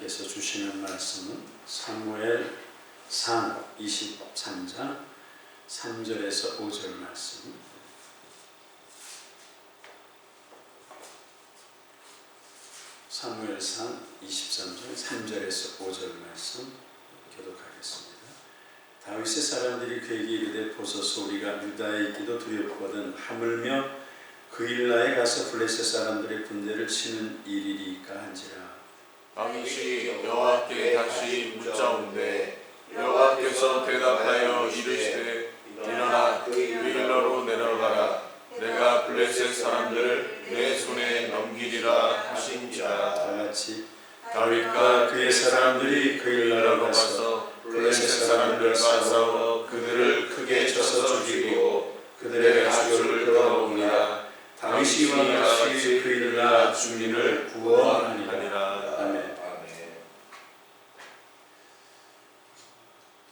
하나님께서 주시는 말씀은 사무엘상 23장 3절에서 5절 말씀. 사무엘상 23장 3절에서 5절 말씀 교독하겠습니다. 다윗의 사람들이 그에게 이르되 보소서 우리가 유다에 있기도 두렵거든 하물며 그일라에 가서 블레셋 사람들의 군대를 치는 일이리까 한지라. 다윗이 여호와께 다시 묻자온대 여호와께서 대답하여 이르시되 일어나 그일라로 내려가라. 내가 블레셋 사람들을 내 손에 넘기리라 하시니라. 다같이 다윗과 그의 사람들이 그일라로 가서 블레셋 사람들과 싸워 그들을 크게 쳐서 죽이고 그들의 가축을 끌어오니라. 다윗이 이와 같이 그일라 주민을 구원하니라. 아멘.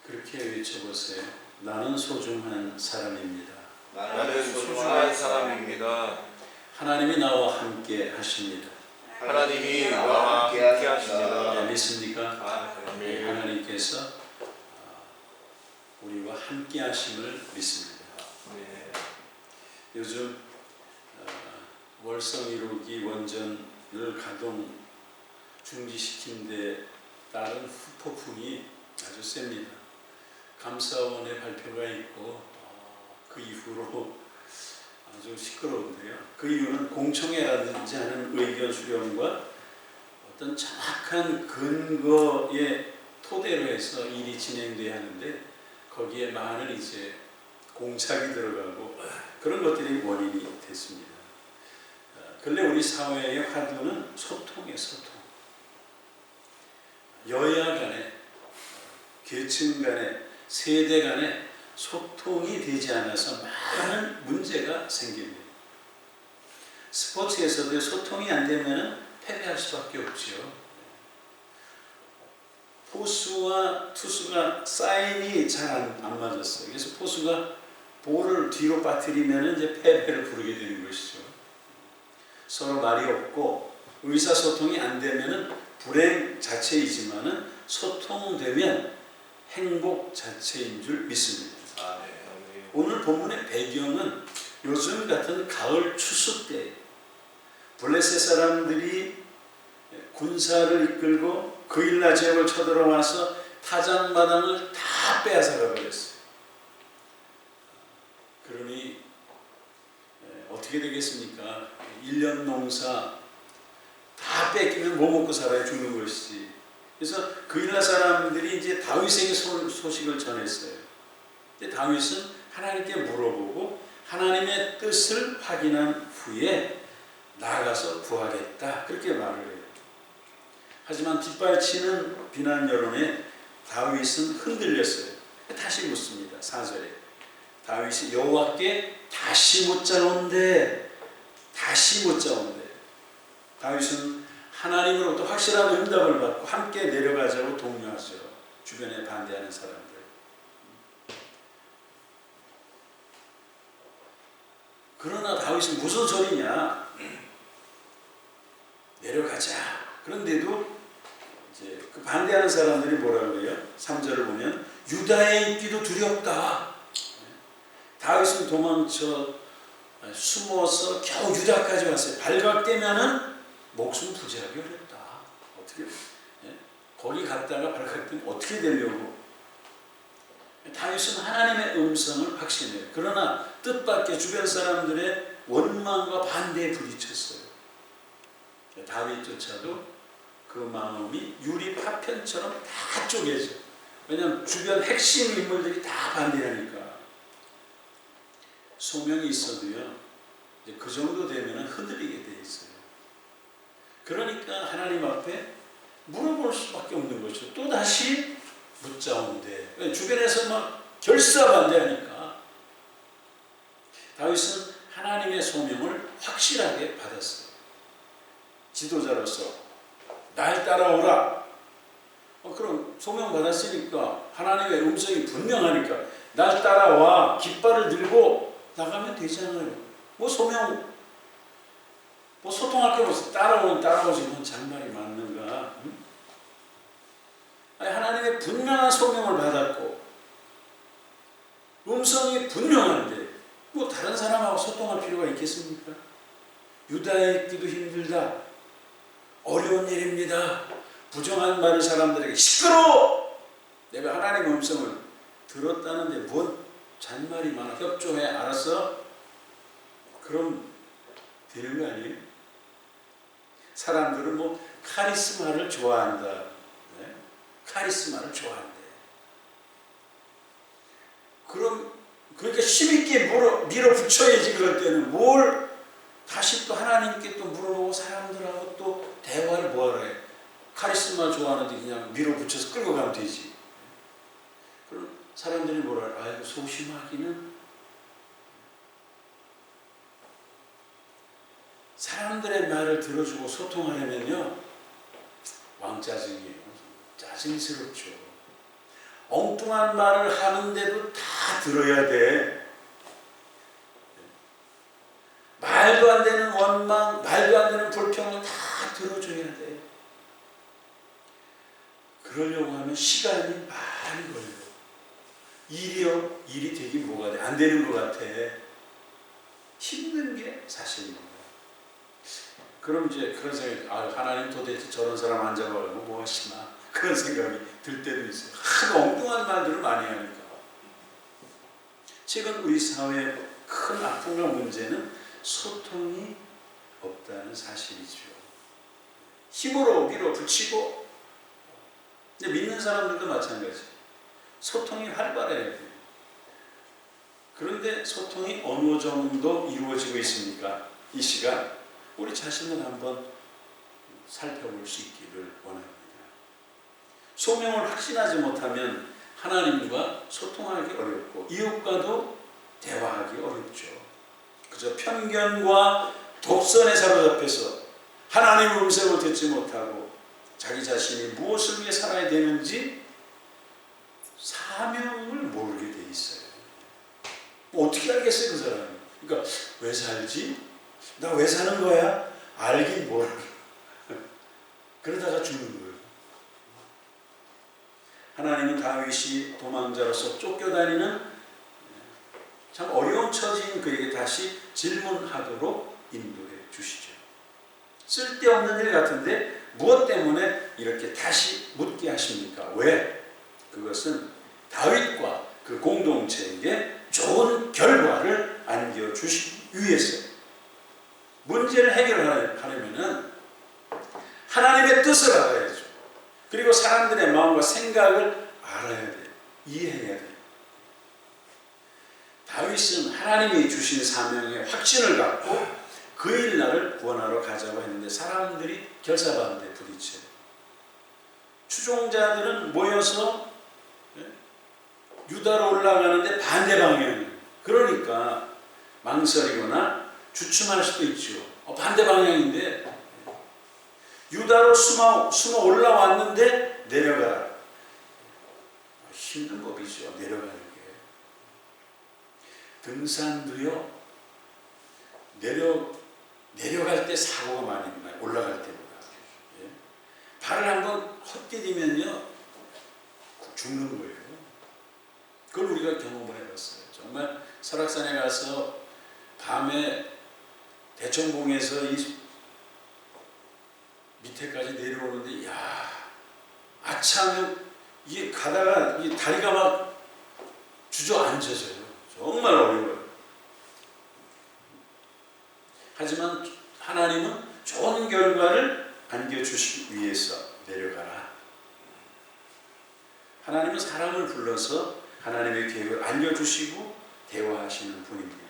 그렇게 외쳐보세요. 나는 소중한 사람입니다. 나는 소중한 사람입니다. 하나님이 나와 함께 하십니다. 하나님이 나와 함께 하십니다. 믿습니까? 아멘. 하나님께서 우리와 함께 하심을 믿습니다. 네. 요즘 월성 1호기 원전을 가동 중지시킨 데 따른 후폭풍이 아주 셉니다. 감사원의 발표가 있고 그 이후로 아주 시끄러운데요. 그 이유는 공청회라든지 하는 의견 수렴과 어떤 정확한 근거의 토대로 해서 일이 진행돼야 하는데 거기에 많은 이제 공작이 들어가고 그런 것들이 원인이 됐습니다. 근래 우리 사회의 화두는 소통이에요. 소통. 여야 간에 계층 간에 세대 간에 소통이 되지 않아서 많은 문제가 생깁니다. 스포츠에서도 소통이 안 되면 패배할 수밖에 없죠. 포수와 투수가 사인이 잘 안 맞았어요. 그래서 포수가 볼을 뒤로 빠뜨리면 이제 패배를 부르게 되는 것이죠. 서로 말이 없고 의사소통이 안 되면 불행 자체이지만은 소통되면 행복 자체인 줄 믿습니다. 오늘 본문의 배경은 요즘 같은 가을 추수 때 블레셋 사람들이 군사를 이끌고 그일라 지역을 쳐들어와서 타작마당을 다 빼앗아가 버렸어요. 그러니 어떻게 되겠습니까? 1년 농사 다 뺏기면 뭐 먹고 살아야 죽는 것이지. 그래서 그일라 사람들이 이제 다윗에게 소식을 전했어요. 근데 다윗은 하나님께 물어보고 하나님의 뜻을 확인한 후에 나아가서 구하겠다 그렇게 말을 해요. 하지만 뒷발치는 비난 여론에 다윗은 흔들렸어요. 다시 묻습니다. 4절에 다윗이 여호와께 다시 묻자온대. 다시 묻자온대. 다윗은 하나님으로부터 확실한 응답을 받고 함께 내려가자고 독려하죠. 주변에 반대하는 사람들. 그러나 다윗은 무슨 소리냐? 내려가자. 그런데도 이제 그 반대하는 사람들이 뭐라고 해요? 3절을 보면 유다에 있기도 두렵다. 다윗은 도망쳐 숨어서 겨우 유다까지 왔어요. 발각되면은 목숨 부지하기 어렵다. 어떻게? 거기 갔다가 발각되면 어떻게 되려고? 다윗은 하나님의 음성을 확신해요. 그러나 뜻밖의 주변 사람들의 원망과 반대에 부딪혔어요. 다윗조차도 그 마음이 유리 파편처럼 다 쪼개져. 왜냐하면 주변 핵심 인물들이 다 반대하니까. 소명이 있어도요, 이제 그 정도 되면 흔들리게 돼 있어요. 그러니까 하나님 앞에 물어볼 수밖에 없는 거죠. 또 다시 묻자온대. 주변에서 막 결사반대하니까 다윗은 하나님의 소명을 확실하게 받았어요. 지도자로서 날 따라오라. 그럼 소명 받았으니까 하나님의 음성이 분명하니까 날 따라와. 깃발을 들고 나가면 되잖아요. 뭐 소명 뭐 소통할 게 없어. 따라오지만 장말이 맞는가? 응? 하나님의 분명한 소명을 받았고 음성이 분명한데 뭐 다른 사람하고 소통할 필요가 있겠습니까? 유다에 있기도 힘들다. 어려운 일입니다. 부정한 말을 사람들에게 시끄러워! 내가 하나님의 음성을 들었다는데 뭔 잔말이 많아. 협조해. 알았어? 그럼 되는 거 아니에요? 사람들은 뭐 카리스마를 좋아한다. 네? 카리스마를 좋아한대. 그러니까 힘있게 밀어붙여야지. 그럴 때는 뭘 다시 또 하나님께 또 물어보고 사람들하고 또 대화를 뭐하러 해. 카리스마 좋아하는데 그냥 밀어붙여서 끌고 가면 되지. 그럼 사람들이 뭐라 해. 아이고 소심하기는. 사람들의 말을 들어주고 소통하려면요 왕짜증이에요. 짜증스럽죠. 엉뚱한 말을 하는데도 다 들어야 돼. 말도 안 되는 원망, 말도 안 되는 불평을 다 들어줘야 돼. 그러려고 하면 시간이 많이 걸려. 일이 되긴 뭐가 돼. 안 되는 것 같아. 힘든 게 사실입니다. 그럼 이제 그런 생각이, 하나님 도대체 저런 사람 안 잡아가지고 뭐 하시나. 그런 생각이 들 때도 있어요. 하도 엉뚱한 말들을 많이 하니까. 최근 우리 사회의 큰 아픔과 문제는 소통이 없다는 사실이죠. 힘으로 밀어붙이고, 근데 믿는 사람들도 마찬가지. 소통이 활발해야 돼요. 그런데 소통이 어느 정도 이루어지고 있습니까? 이 시간 우리 자신을 한번 살펴볼 수 있기를 원합니다. 소명을 확신하지 못하면 하나님과 소통하기 어렵고 이웃과도 대화하기 어렵죠. 그저 편견과 독선에 사로잡혀서 하나님의 음성을 듣지 못하고 자기 자신이 무엇을 위해 살아야 되는지 사명을 모르게 돼 있어요. 어떻게 알겠어요, 그 사람이? 그러니까 왜 살지? 나 왜 사는 거야? 알긴 뭘. 그러다가 죽는 거예요. 하나님은 다윗이 도망자로서 쫓겨다니는 참 어려운 처지인 그에게 다시 질문하도록 인도해 주시죠. 쓸데없는 일 같은데 무엇 때문에 이렇게 다시 묻게 하십니까? 왜? 그것은 다윗과 그 공동체에게 좋은 결과를 안겨주시기 위해서. 문제를 해결하려면 하나님의 뜻을 알아야죠. 그리고 사람들의 마음과 생각을 알아야 돼요. 이해해야 돼요. 다윗은 하나님이 주신 사명에 확신을 갖고 그 일날을 구원하러 가자고 했는데 사람들이 결사반대에 부딪혀요. 추종자들은 모여서 유다로 올라가는데 반대 방향이에요. 그러니까 망설이거나 주춤할 수도 있죠. 반대 방향인데 유다로 숨어 올라왔는데 내려가라. 힘든 법이죠. 내려가는 게. 등산도요. 내려갈 때 사고가 많이 나요. 올라갈 때보다. 예? 발을 한번 헛디디면요. 죽는 거예요. 그걸 우리가 경험을 해봤어요. 정말 설악산에 가서 밤에 대청봉에서 이 밑에까지 내려오는데, 아차하면 이게 가다가 이 다리가 막 주저앉아져요. 정말 어려워요. 하지만 하나님은 좋은 결과를 안겨주시기 위해서 내려가라. 하나님은 사람을 불러서 하나님의 계획을 알려주시고 대화하시는 분입니다.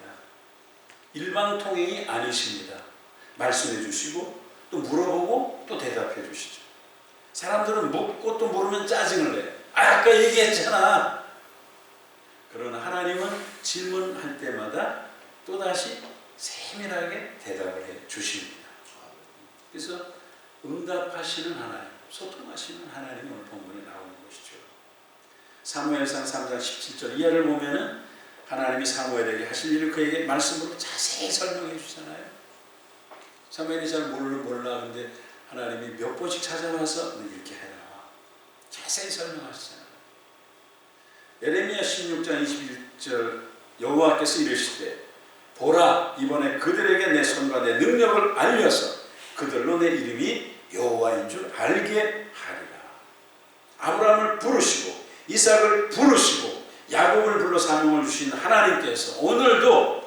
일방통행이 아니십니다. 말씀해 주시고 또 물어보고 또 대답해 주시죠. 사람들은 묻고 또 모르면 짜증을 내요. 아까 얘기했잖아. 그러나 하나님은 질문할 때마다 또다시 세밀하게 대답을 해 주십니다. 그래서 응답하시는 하나님, 소통하시는 하나님이 오늘 본문에 나오는 것이죠. 사무엘상 3장 17절 이하를 보면은 하나님이 사무엘에게 하실 일을 그에게 말씀으로 자세히 설명해 주잖아요. 사무엘이 잘 몰라. 근데 하나님이 몇 번씩 찾아와서 이렇게 해라. 자세히 설명하시잖아요. 예레미야 16장 21절 여호와께서 이르시되 보라 이번에 그들에게 내 손과 내 능력을 알려서 그들로 내 이름이 여호와인 줄 알게 하리라. 아브라함을 부르시고 이삭을 부르시고 야곱을 불러 사명을 주신 하나님께서 오늘도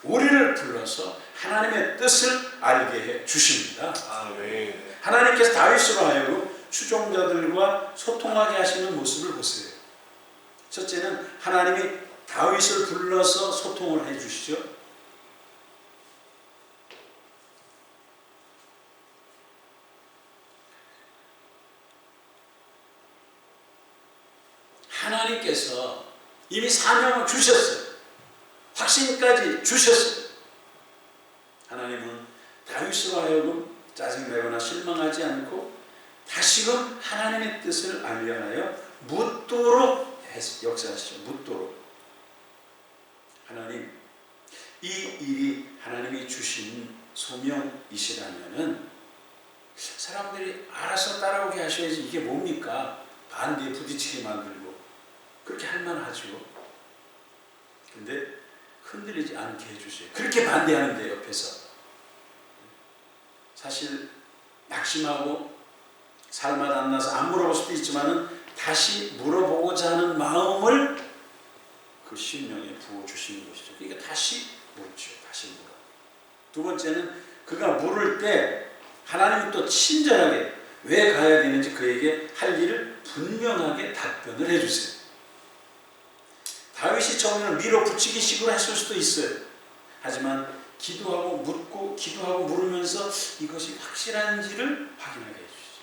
우리를 불러서 하나님의 뜻을 알게 해 주십니다. 아멘. 하나님께서 다윗으로 하여금 추종자들과 소통하게 하시는 모습을 보세요. 첫째는 하나님이 다윗을 불러서 소통을 해 주시죠. 하나님께서 이미 사명을 주셨어요. 확신까지 주셨어요. 하나님은 다윗으로 하여금 짜증내거나 실망하지 않고 다시금 하나님의 뜻을 알려하여 묻도록 역사하시죠. 묻도록. 하나님, 이 일이 하나님이 주신 소명이시라면은 사람들이 알아서 따라오게 하셔야지 이게 뭡니까? 반대에 부딪히게 만들고 그렇게 할 만하죠. 근데 흔들리지 않게 해주세요. 그렇게 반대하는데 옆에서 사실 낙심하고 살맛 안 나서 안 물어볼 수도 있지만은 다시 물어보고자 하는 마음을 그 심령에 부어주시는 것이죠. 그러니까 다시 묻죠. 다시 물어. 두 번째는 그가 물을 때 하나님은 또 친절하게 왜 가야 되는지 그에게 할 일을 분명하게 답변을 해주세요. 다윗이 처음에는 밀어붙이기식으로 했을 수도 있어요. 하지만 기도하고 묻고 기도하고 물으면서 이것이 확실한지를 확인하게 해주시죠.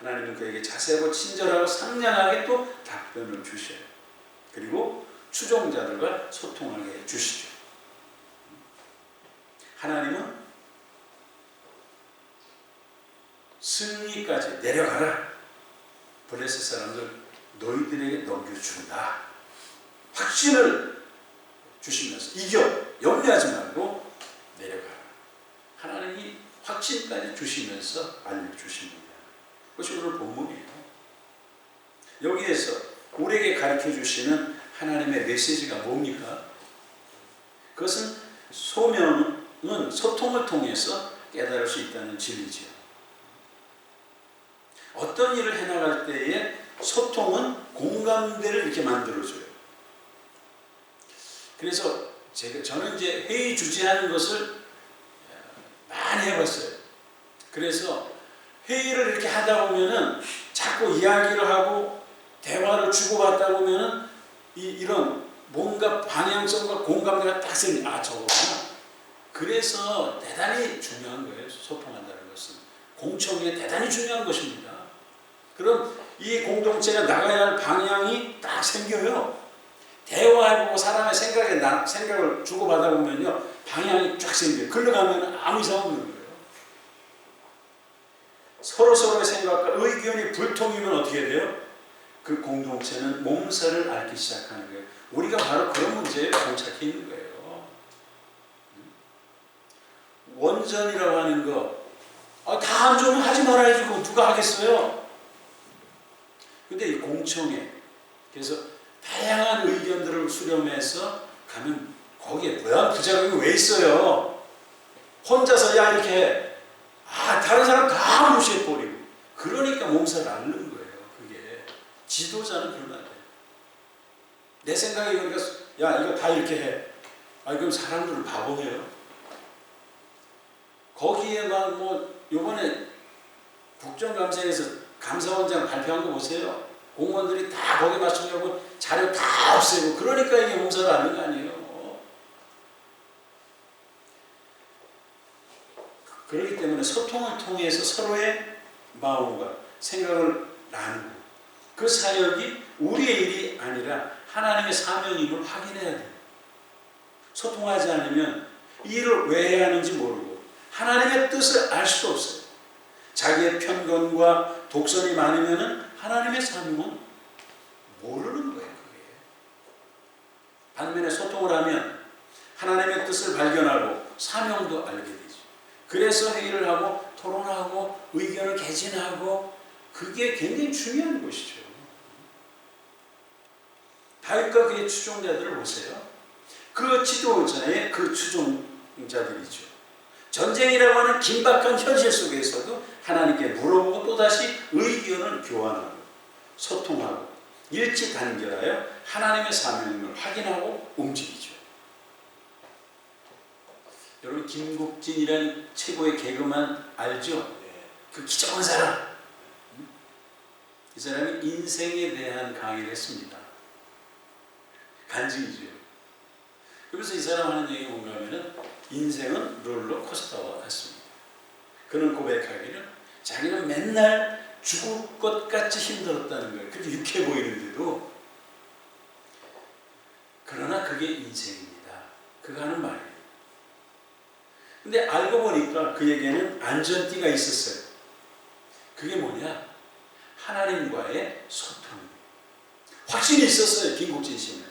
하나님은 그에게 자세하고 친절하고 상냥하게 또 답변을 주셔요. 그리고 추종자들과 소통하게 해주시죠. 하나님은 승리까지 내려가라. 블레셋 사람들 너희들에게 넘겨준다. 확신을 주시면서 이겨. 염려하지 말고 내려가라. 하나님이 확신까지 주시면서 알려주십니다. 그것이 오늘 본문이에요. 여기에서 우리에게 가르쳐 주시는 하나님의 메시지가 뭡니까? 그것은 소명은 소통을 통해서 깨달을 수 있다는 진리죠. 어떤 일을 해나갈 때에 소통은 공감대를 이렇게 만들어줘요. 그래서 저는 이제 회의 주재하는 것을 많이 해봤어요. 그래서 회의를 이렇게 하다 보면은 자꾸 이야기를 하고 대화를 주고받다 보면은 이런 뭔가 방향성과 공감대가 딱 생겨. 아, 저거구나. 그래서 대단히 중요한 거예요. 소통한다는 것은. 공청회 대단히 중요한 것입니다. 그럼 이 공동체가 나가야 할 방향이 딱 생겨요. 대화해보고 사람의 생각을 주고받아 보면요, 방향이 쫙 생겨요. 글러가면 아무 이상 없는 거예요. 서로의 생각과 의견이 불통이면 어떻게 돼요? 그 공동체는 몸살을 앓기 시작하는 거예요. 우리가 바로 그런 문제에 봉착해 있는 거예요. 원전이라고 하는 거, 다 안 좋으면 하지 말아야지. 그거 누가 하겠어요? 근데 이 공청회, 그래서 다양한 의견들을 수렴해서 가면 거기에 뭐야? 부작용이 왜 있어요? 혼자서 야 이렇게 해. 다른 사람 다 무시해버리고. 그러니까 몸살을 앓는 거예요. 그게. 지도자는 그러면 안 돼. 내 생각에 그러니까 야 이거 다 이렇게 해. 그럼 사람들은 바보예요. 거기에 막 요번에 국정감사에서 감사원장 발표한 거 보세요. 공무원들이 다 거기에 맞추려고 자료 다 없애고 그러니까 이게 몸살을 앓는 거 아니에요. 그렇기 때문에 소통을 통해서 서로의 마음과 생각을 나누고 그 사역이 우리의 일이 아니라 하나님의 사명임을 확인해야 돼요. 소통하지 않으면 이 일을 왜 해야 하는지 모르고 하나님의 뜻을 알 수도 없어요. 자기의 편견과 독선이 많으면 하나님의 사명은 모르는 거예요. 그게. 반면에 소통을 하면 하나님의 뜻을 발견하고 사명도 알게 되죠. 그래서 회의를 하고 토론하고 의견을 개진하고 그게 굉장히 중요한 것이죠. 다윗과 그의 추종자들을 보세요. 그 지도자의 그 추종자들이죠. 전쟁이라고 하는 긴박한 현실 속에서도 하나님께 물어보고 또다시 의견을 교환하고 소통하고 일치 단결하여 하나님의 사명을 확인하고 움직이죠. 여러분 김국진이라는 최고의 개그만 알죠? 그 기적한 사람. 이 사람이 인생에 대한 강의를 했습니다. 간증이죠. 그래서 이 사람 하는 얘기가 뭔가 하면은 인생은 롤러코스터와 같습니다. 그는 고백하기를 자기는 맨날 죽을 것 같이 힘들었다는 거예요. 그렇게 유쾌해 보이는데도 그러나 그게 인생입니다. 그가 하는 말이에요. 근데 알고 보니까 그에게는 안전띠가 있었어요. 그게 뭐냐? 하나님과의 소통. 확신이 있었어요. 김국진 씨는.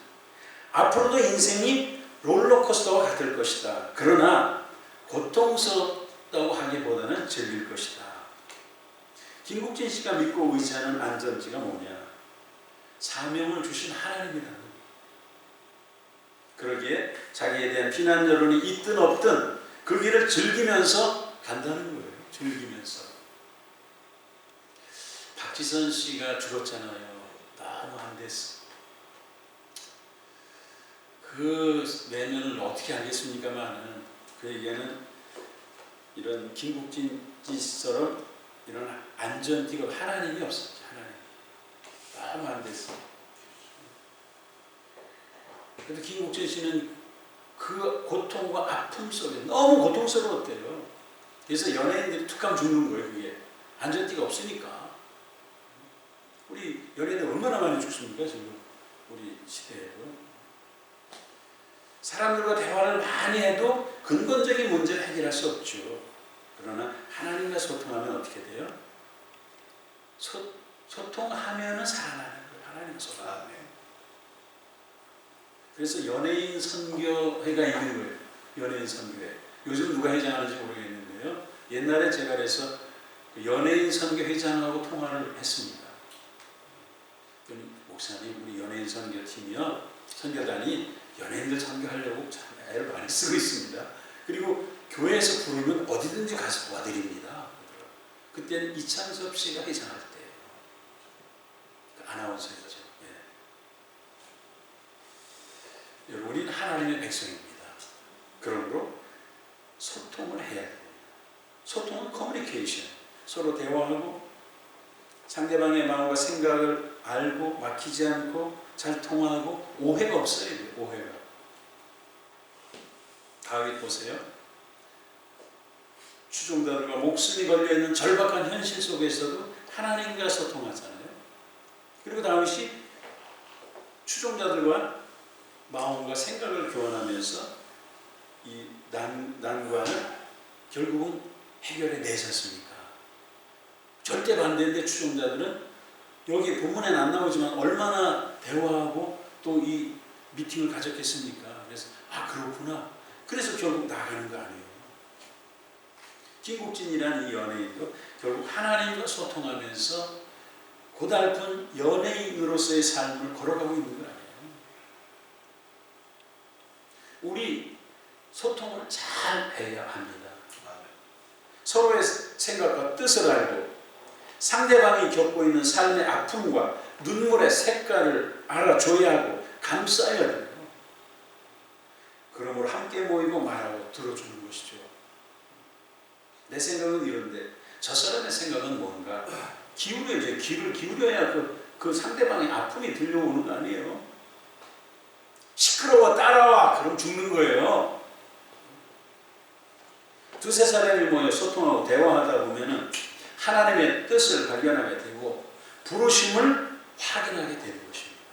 앞으로도 인생이 롤러코스터와 같을 것이다. 그러나 고통스럽다고 하기보다는 즐길 것이다. 김국진 씨가 믿고 의지하는 안전지가 뭐냐? 사명을 주신 하나님이라는. 그러기에 자기에 대한 비난 여론이 있든 없든 그 길을 즐기면서 간다는 거예요. 즐기면서. 박지선 씨가 죽었잖아요. 너무 안 됐어. 그 내면을 어떻게 알겠습니까만은 그에게는 이런 김국진 씨처럼 이런 안전띠가 하나님이 없었죠. 하나님. 너무 안 됐어. 그래도 김국진 씨는 그 고통과 아픔 속에 너무 고통스러웠대요. 그래서 연예인들이 툭하면 죽는 거예요. 그게 안전띠가 없으니까. 우리 연예인들 얼마나 많이 죽습니까 지금 우리 시대에도. 사람들과 대화를 많이 해도 근본적인 문제를 해결할 수 없죠. 그러나 하나님과 소통하면 어떻게 돼요? 소통하면은 살아나는 거예요. 하나님과 소통하면. 그래서 연예인 선교회가 있는 거예요. 연예인 선교회. 요즘 누가 회장하는지 모르겠는데요. 옛날에 제가 그래서 연예인 선교회장하고 통화를 했습니다. 목사님, 우리 연예인 선교팀이요, 선교단이 연예인들 선교하려고 참 애를 많이 쓰고 있습니다. 그리고 교회에서 부르면 어디든지 가서 도와드립니다. 그때는 이창섭 씨가 회장할 때예요. 그 아나운서였죠. 예. 여러분, 우리는 하나님의 백성입니다. 그러므로 소통을 해야 돼요. 소통은 커뮤니케이션. 서로 대화하고 상대방의 마음과 생각을 알고 막히지 않고 잘 통하고 오해가 없어야 돼요. 오해가. 다윗 보세요. 추종자들과 목숨이 걸려있는 절박한 현실 속에서도 하나님과 소통하잖아요. 그리고 다윗이 추종자들과 마음과 생각을 교환하면서 이 난관을 결국은 해결해 내셨습니까? 절대 반대인데 추종자들은 여기 본문에는 안 나오지만 얼마나 대화하고 또 이 미팅을 가졌겠습니까? 그래서 그렇구나. 그래서 결국 나가는 거 아니에요. 김국진이라는 이 연예인도 결국 하나님과 소통하면서 고달픈 연예인으로서의 삶을 걸어가고 있는 거 아니에요. 우리 소통을 잘 해야 합니다. 서로의 생각과 뜻을 알고 상대방이 겪고 있는 삶의 아픔과 눈물의 색깔을 알아줘야 하고 감싸야 돼요. 그러므로 함께 모이고 말하고 들어주는 것이죠. 내 생각은 이런데 저 사람의 생각은 뭔가 기울여야죠. 귀를 기울여야 그 상대방의 아픔이 들려오는 거 아니에요. 시끄러워 따라와 그럼 죽는 거예요. 두세 사람이 모여 소통하고 대화하다 보면은 하나님의 뜻을 발견하게 되고 부르심을 확인하게 되는 것입니다.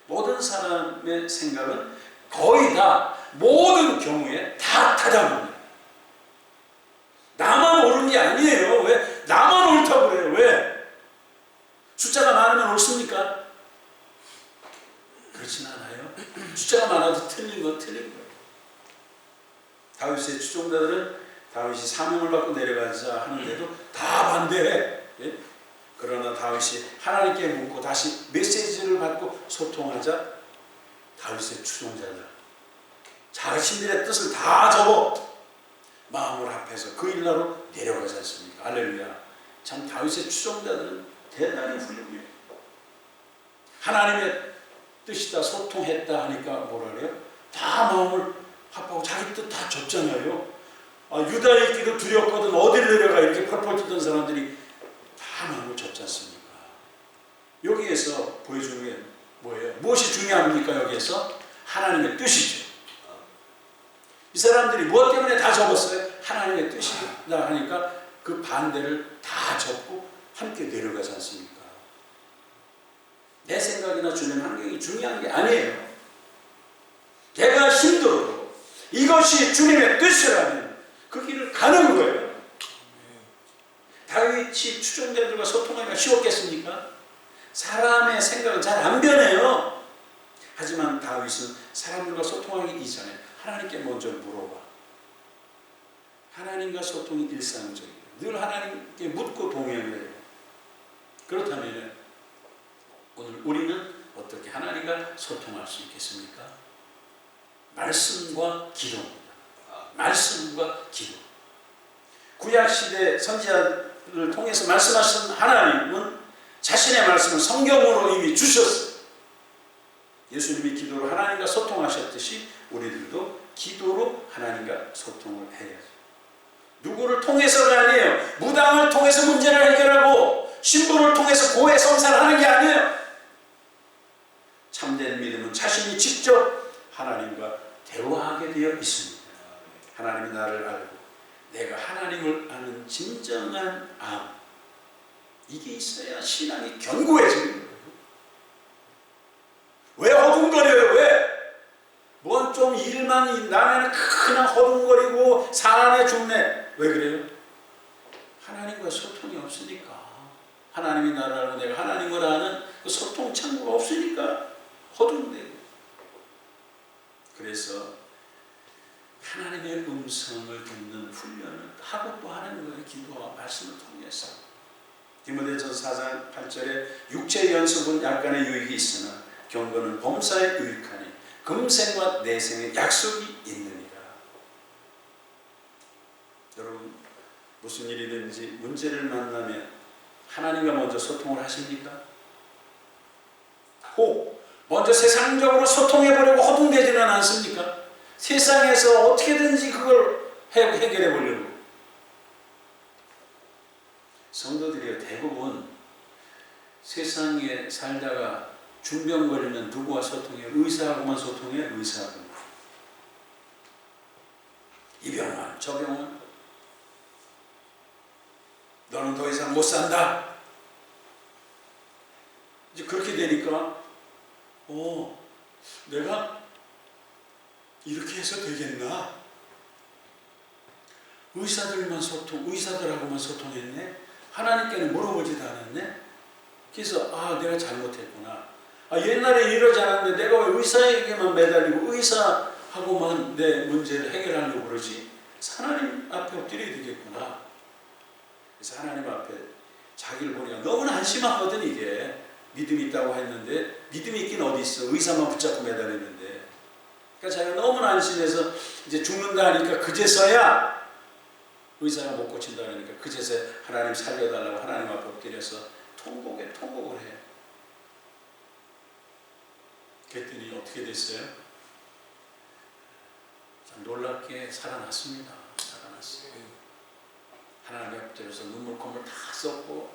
모든 사람의 생각은 거의 다 모든 경우에 다 타당합니다. 나만 옳은 게 아니에요. 왜? 나만 옳다고 그래요. 왜? 숫자가 많으면 옳습니까? 그렇진 않아요. 숫자가 많아도 틀린 건 틀린 거예요. 다윗의 추종자들은 다윗이 사명을 받고 내려가자 하는데도 다 반대해. 예? 그러나 다윗이 하나님께 묻고 다시 메시지를 받고 소통하자 다윗의 추종자들 자신들의 뜻을 다 접어 마음을 합해서 그 일나로 내려가지 않습니까? 할렐루야. 참 다윗의 추종자들은 대단히 훌륭해요. 하나님의 뜻이다 소통했다 하니까 뭐라 그래요? 다 마음을 합하고 자기 뜻 다 접잖아요. 유다에 있기도 두렵거든 어디를 내려가 이렇게 펄펄 뛰던 사람들이 다 마음을 접지 않습니까? 여기에서 보여주는 게 뭐예요? 무엇이 중요합니까? 여기에서 하나님의 뜻이죠. 이 사람들이 무엇 때문에 다 접었어요? 하나님의 뜻이다 하니까 그 반대를 다 접고 함께 내려가지 않습니까? 내 생각이나 주변 환경이 중요한 게 아니에요. 내가 힘들어도 이것이 주님의 뜻이라면 그 길을 가는 거예요. 다윗이 추종자들과 소통하기가 쉬웠겠습니까? 사람의 생각은 잘 안 변해요. 하지만 다윗은 사람들과 소통하기 이전에 하나님께 먼저 물어봐. 하나님과 소통이 일상적이에요. 늘 하나님께 묻고 동행을 해요. 그렇다면 오늘 우리는 어떻게 하나님과 소통할 수 있겠습니까? 말씀과 기도입니다. 말씀과 기도. 구약시대 선지자를 통해서 말씀하신 하나님은 자신의 말씀을 성경으로 이미 주셨어요. 예수님이 기도로 하나님과 소통하셨듯이 우리들도 기도로 하나님과 소통을 해야죠. 누구를 통해서가 아니에요. 무당을 통해서 문제를 해결하고 신부를 통해서 고해 성사를 하는 게 아니에요. 참된 믿음은 자신이 직접 하나님과 대화하게 되어 있습니다. 하나님이 나를 알고 내가 하나님을 아는 진정한 암, 이게 있어야 신앙이 견고해지는 거예요. 왜 허둥거려요? 왜? 뭔 좀 일만 나면 그냥 허둥거리고 사안에 죽네. 왜 그래요? 하나님과 소통이 없으니까. 하나님이 나를 알고 내가 하나님을 아는 그 소통 창구가 없으니까 허둥대고. 그래서 하나님의 음성을 듣는 훈련을 하고 또 하는 거예요. 기도와 말씀을 통해서. 디모데전서 4장 8절에 육체의 연습은 약간의 유익이 있으나 경건은 범사에 유익하니 금생과 내생의 약속이 있느니라. 여러분 무슨 일이든지 문제를 만나면 하나님과 먼저 소통을 하십니까? 혹 먼저 세상적으로 소통해보려고 허둥대지는 않습니까? 세상에서 어떻게든지 그걸 해결해 보려고. 성도들이 대부분 세상에 살다가 중병 걸리면 누구와 소통해요? 의사하고만 소통해요? 의사하고. 이 병원, 저 병원. 너는 더 이상 못 산다. 이제 그렇게 되니까 내가 이렇게 해서 되겠나? 의사들하고만 소통했네? 하나님께는 물어보지도 않았네? 그래서 내가 잘못했구나. 옛날에 이러지 않았는데 내가 왜 의사에게만 매달리고 의사하고만 내 문제를 해결하려고 그러지? 하나님 앞에 엎드려야 되겠구나. 그래서 하나님 앞에 자기를 보니까 너무나 한심하거든. 이게 믿음이 있다고 했는데 믿음이 있긴 어디 있어. 의사만 붙잡고 매달리는데. 그러니까 자기가 너무나 안심해서 이제 죽는다 하니까 그제서야 의사가 못 고친다 그러니까 그제서야 하나님 살려달라고 하나님 앞에 엎드려서 통곡을 해. 그랬더니 어떻게 됐어요? 참 놀랍게 살아났습니다. 살아났어요. 하나님 앞에 엎드려서 눈물 콧물 다 쏟고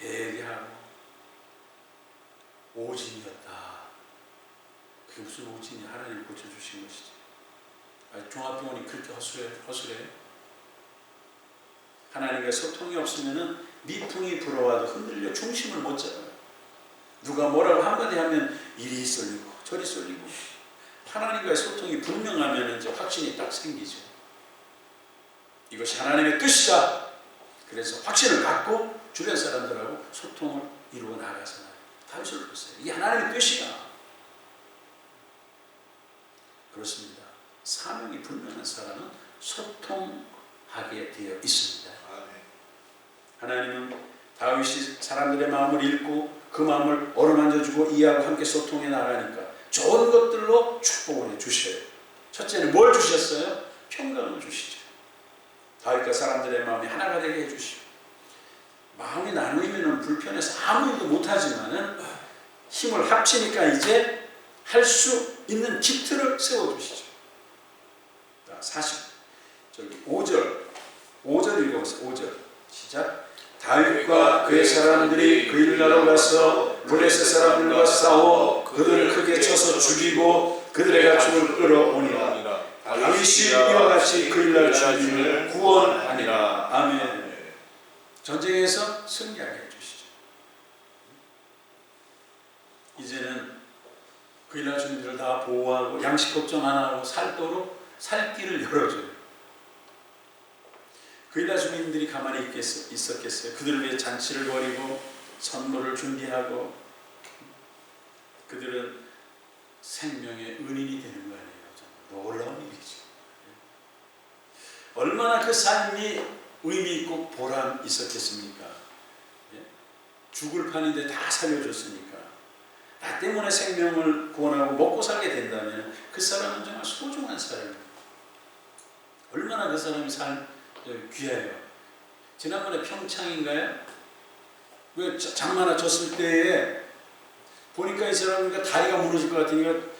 얘기하고 오진이었다. 그게 무슨 오진이 하나님 고쳐주신 것이지. 종합병원이 그렇게 허술해요? 하나님과 소통이 없으면 미풍이 불어와도 흔들려 중심을 못 잡아요. 누가 뭐라고 한마디 하면 이리 쏠리고 저리 쏠리고. 하나님과의 소통이 분명하면 이제 확신이 딱 생기죠. 이것이 하나님의 뜻이다. 그래서 확신을 갖고 주변 사람들하고 소통을 이루어 나가잖아요. 다윗을 보세요. 이게 하나님의 뜻이야. 그렇습니다. 사명이 분명한 사람은 소통하는 하게 되어 있습니다. 아멘. 하나님은 다윗이 사람들의 마음을 읽고 그 마음을 어루만져주고 이해하고 함께 소통해 나가니까 좋은 것들로 축복을 해주셔요. 첫째는 뭘 주셨어요? 평강을 주시죠. 다윗과 사람들의 마음이 하나가 되게 해주시고, 마음이 나누면 불편해서 아무 일도 못하지만은 힘을 합치니까 이제 할 수 있는 기틀을 세워주시죠. 5절 읽어보세요. 5절 시작. 다윗과 그의 사람들이 그 일나로 가서 블레셋 사람들과 싸워 그들을 크게 쳐서 죽이고 그들의 가축을 끌어오니라. 다윗이 이와 같이 그 일날 주님을 구원하니라. 아멘. 전쟁에서 승리하게 해주시죠. 이제는 그 일날 주님들을 다 보호하고 양식 걱정 안 하고 살도록 살 길을 열어줘요. 그 일날 주민들이 가만히 있었겠어요? 그들을 위해 잔치를 벌이고 선물을 준비하고, 그들은 생명의 은인이 되는 거 아니에요? 놀라운 일이죠. 얼마나 그 삶이 의미 있고 보람 있었겠습니까? 죽을 판인데 다 살려줬으니까. 나 때문에 생명을 구원하고 먹고 살게 된다면 그 사람은 정말 소중한 사람이에요. 얼마나 그 사람이 귀해요. 지난번에 평창인가요? 왜 장 하나 졌을 때에 보니까 이 사람이 다리가 무너질 것 같으니까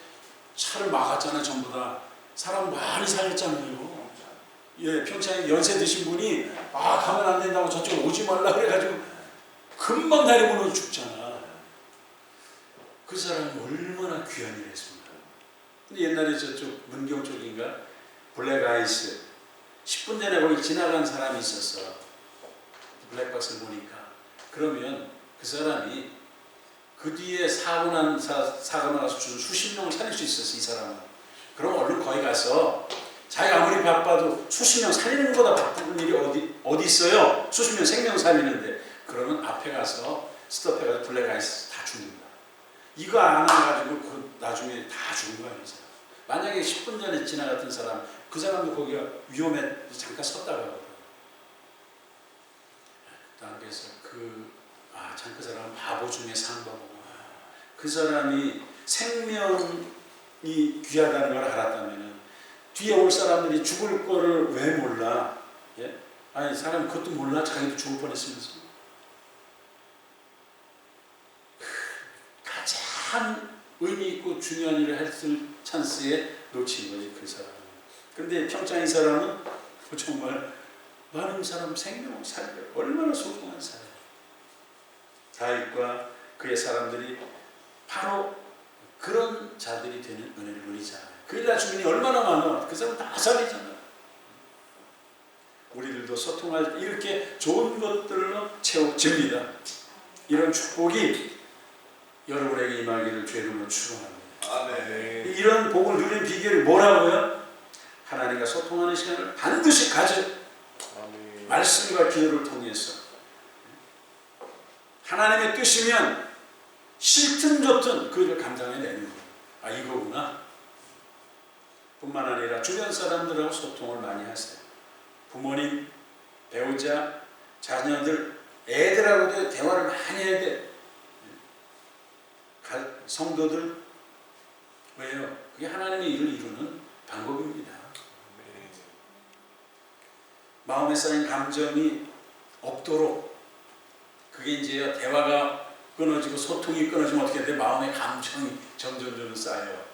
차를 막았잖아요. 전부 다. 사람 많이 살렸잖아요. 예, 평창에 연세 드신 분이 가면 안 된다고 저쪽 오지 말라 그래가지고 금방 다리 무너져 죽잖아. 그 사람이 얼마나 귀한 일을 했습니까? 근데 옛날에 저쪽 문경 쪽인가 블랙 아이스 10분 전에 거기 지나간 사람이 있었어. 블랙박스를 보니까. 그러면 그 사람이 그 뒤에 사고가 나서 수십 명을 살릴 수 있었어, 이 사람은. 그럼 얼른 거기 가서 자기가 아무리 바빠도 수십 명 살리는 것보다 바쁜 일이 어디 있어요? 수십 명 생명 살리는데. 그러면 앞에 가서 스톱해가지고 블랙 아이스 다 죽는다. 이거 안 해가지고 그 나중에 다 죽은 거 아니죠. 만약에 10분 전에 지나갔던 사람, 그 사람도 거기가 위험해 잠깐 섰다가 하거든. 그래서 참 그 사람은 바보 중에 상바보고, 그 사람이 생명이 귀하다는 걸 알았다면 뒤에 올 사람들이 죽을 거를 왜 몰라? 예? 아니 사람이 그것도 몰라? 자기도 죽을 뻔했으면서. 가장 의미 있고 중요한 일을 했을 찬스에 놓친 거지, 그 사람은. 근데 평창 이 사람은 정말 많은 사람 생명을 살려 얼마나 소중한 사람. 다윗과 그의 사람들이 바로 그런 자들이 되는 은혜를 누리잖아요. 그 일날 주민이 얼마나 많아. 그 사람 다 살리잖아요. 우리들도 소통할 때 이렇게 좋은 것들로 채워집니다. 이런 축복이 여러분에게 임하기를 주의 이름으로 축원합니다. 아멘. 이런 복을 누리는 비결이 뭐라고요? 하나님과 소통하는 시간을 반드시 가져. 아멘. 말씀과 기도를 통해서 하나님의 뜻이면 싫든 좋든 그를 감당해내는 거예요. 이거구나. 뿐만 아니라 주변 사람들하고 소통을 많이 하세요. 부모님, 배우자, 자녀들, 애들하고도 대화를 많이 해야 돼. 성도들. 왜요? 그게 하나님의 일을 이루는 방법입니다. 마음에 쌓인 감정이 없도록, 그게 이제 대화가 끊어지고 소통이 끊어지면 어떻게 돼? 마음의 감정이 점점 쌓여요.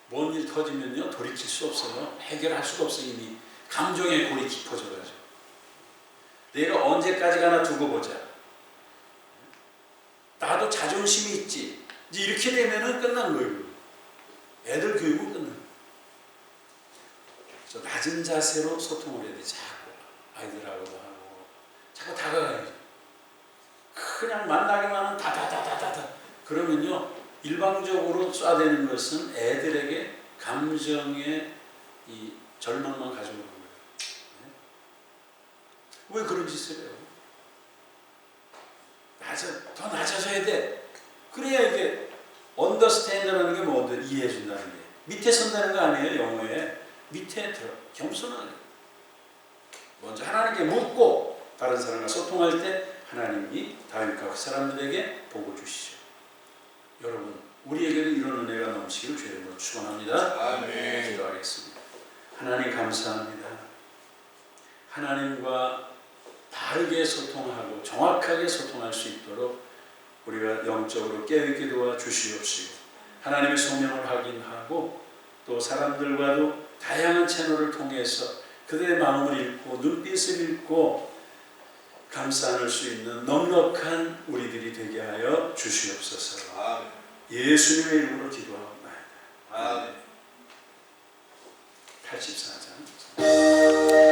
뭔 일 터지면요, 돌이킬 수 없어요. 해결할 수가 없어요. 이미 감정의 골이 깊어져가지고. 내가 언제까지 가나 두고 보자. 나도 자존심이 있지. 이제 이렇게 되면은 끝난 거예요. 애들 교육은 끝난 거예요. 그래서 낮은 자세로 소통을 해야 돼. 자꾸 아이들하고도 하고 자꾸 다가가야지. 그냥 만나기만 하면 다다다다다 그러면요, 일방적으로 쏴대는 것은 애들에게 감정의 이 절망만 가져오는 거예요. 왜 그런 짓을 해요? 더 낮아져야 돼. 그래야 이게 언더스탠드라는 게 뭐든 이해해준다는 게. 밑에 선다는 거 아니에요, 영어에. 밑에 들어 겸손하게. 먼저 하나님께 묻고 다른 사람과 소통할 때 하나님이 다윗과 그 사람들에게 복을 주시죠. 여러분, 우리에게도 이런 은혜가 넘치기를 주의 이름으로 축원합니다. 아멘. 기도하겠습니다. 하나님 감사합니다. 하나님과 바르게 소통하고 정확하게 소통할 수 있도록 우리가 영적으로 깨닫게 도와 주시옵시고, 하나님의 소명을 확인하고 또 사람들과도 다양한 채널을 통해서 그들의 마음을 읽고 눈빛을 읽고 감싸 안을 수 있는 넉넉한 우리들이 되게 하여 주시옵소서. 아멘. 예수님의 이름으로 기도하옵나이다. 아멘. 84장